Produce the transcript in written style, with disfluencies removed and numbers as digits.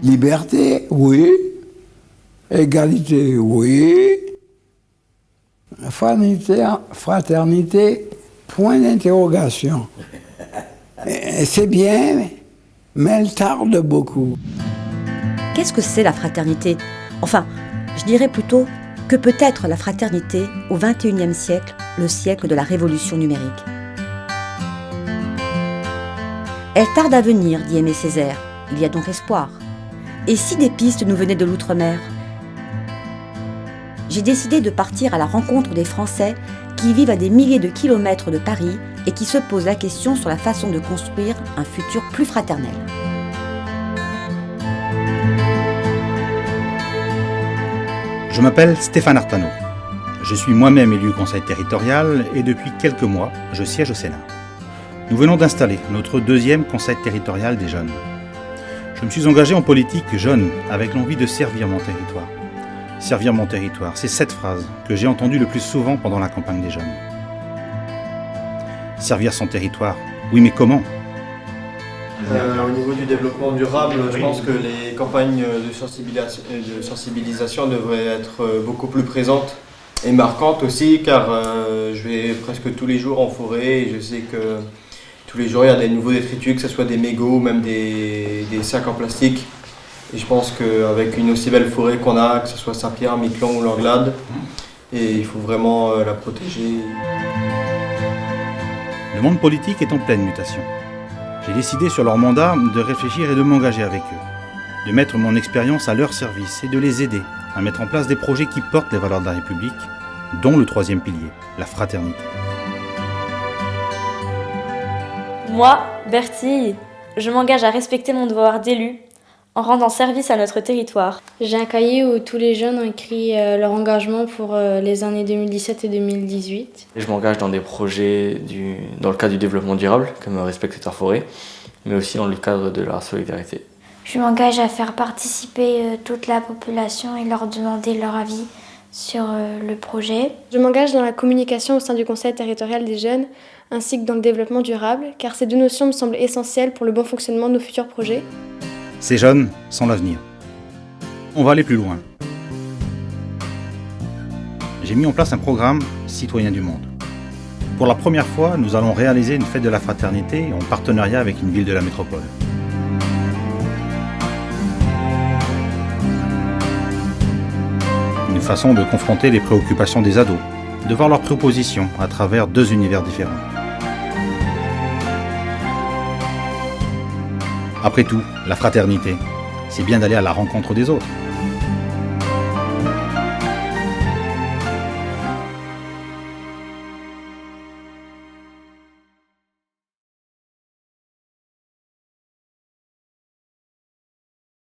Liberté, oui. Égalité, oui. Fraternité, point d'interrogation. C'est bien, mais elle tarde beaucoup. Qu'est-ce que c'est la fraternité ? Enfin, je dirais plutôt que peut être la fraternité au XXIe siècle, le siècle de la révolution numérique. Elle tarde à venir, dit Aimé Césaire. Il y a donc espoir. Et si des pistes nous venaient de l'outre-mer ? J'ai décidé de partir à la rencontre des Français qui vivent à des milliers de kilomètres de Paris et qui se posent la question sur la façon de construire un futur plus fraternel. Je m'appelle Stéphane Artano. Je suis moi-même élu au conseil territorial et depuis quelques mois, je siège au Sénat. Nous venons d'installer notre deuxième conseil territorial des jeunes. Je me suis engagé en politique jeune avec l'envie de servir mon territoire. Servir mon territoire, c'est cette phrase que j'ai entendue le plus souvent pendant la campagne des jeunes. Servir son territoire, oui mais comment ? Au niveau du développement durable, je pense que les campagnes de sensibilisation devraient être beaucoup plus présentes et marquantes aussi, car je vais presque tous les jours en forêt et je sais que tous les jours il y a des nouveaux détritus, que ce soit des mégots ou même des sacs en plastique. Et je pense qu'avec une aussi belle forêt qu'on a, que ce soit Saint-Pierre, Miquelon ou l'Anglade, et il faut vraiment la protéger. Le monde politique est en pleine mutation. J'ai décidé sur leur mandat de réfléchir et de m'engager avec eux, de mettre mon expérience à leur service et de les aider à mettre en place des projets qui portent les valeurs de la République, dont le troisième pilier, la fraternité. Moi, Bertille, je m'engage à respecter mon devoir d'élu en rendant service à notre territoire. J'ai un cahier où tous les jeunes ont écrit leur engagement pour les années 2017 et 2018. Je m'engage dans des projets dans le cadre du développement durable, comme Respectateur Forêt, mais aussi dans le cadre de la solidarité. Je m'engage à faire participer toute la population et leur demander leur avis sur le projet. Je m'engage dans la communication au sein du Conseil territorial des jeunes, ainsi que dans le développement durable, car ces deux notions me semblent essentielles pour le bon fonctionnement de nos futurs projets. Ces jeunes sont l'avenir. On va aller plus loin. J'ai mis en place un programme Citoyens du Monde. Pour la première fois, nous allons réaliser une fête de la fraternité en partenariat avec une ville de la métropole. Une façon de confronter les préoccupations des ados, de voir leurs propositions à travers deux univers différents. Après tout, la fraternité, c'est bien d'aller à la rencontre des autres.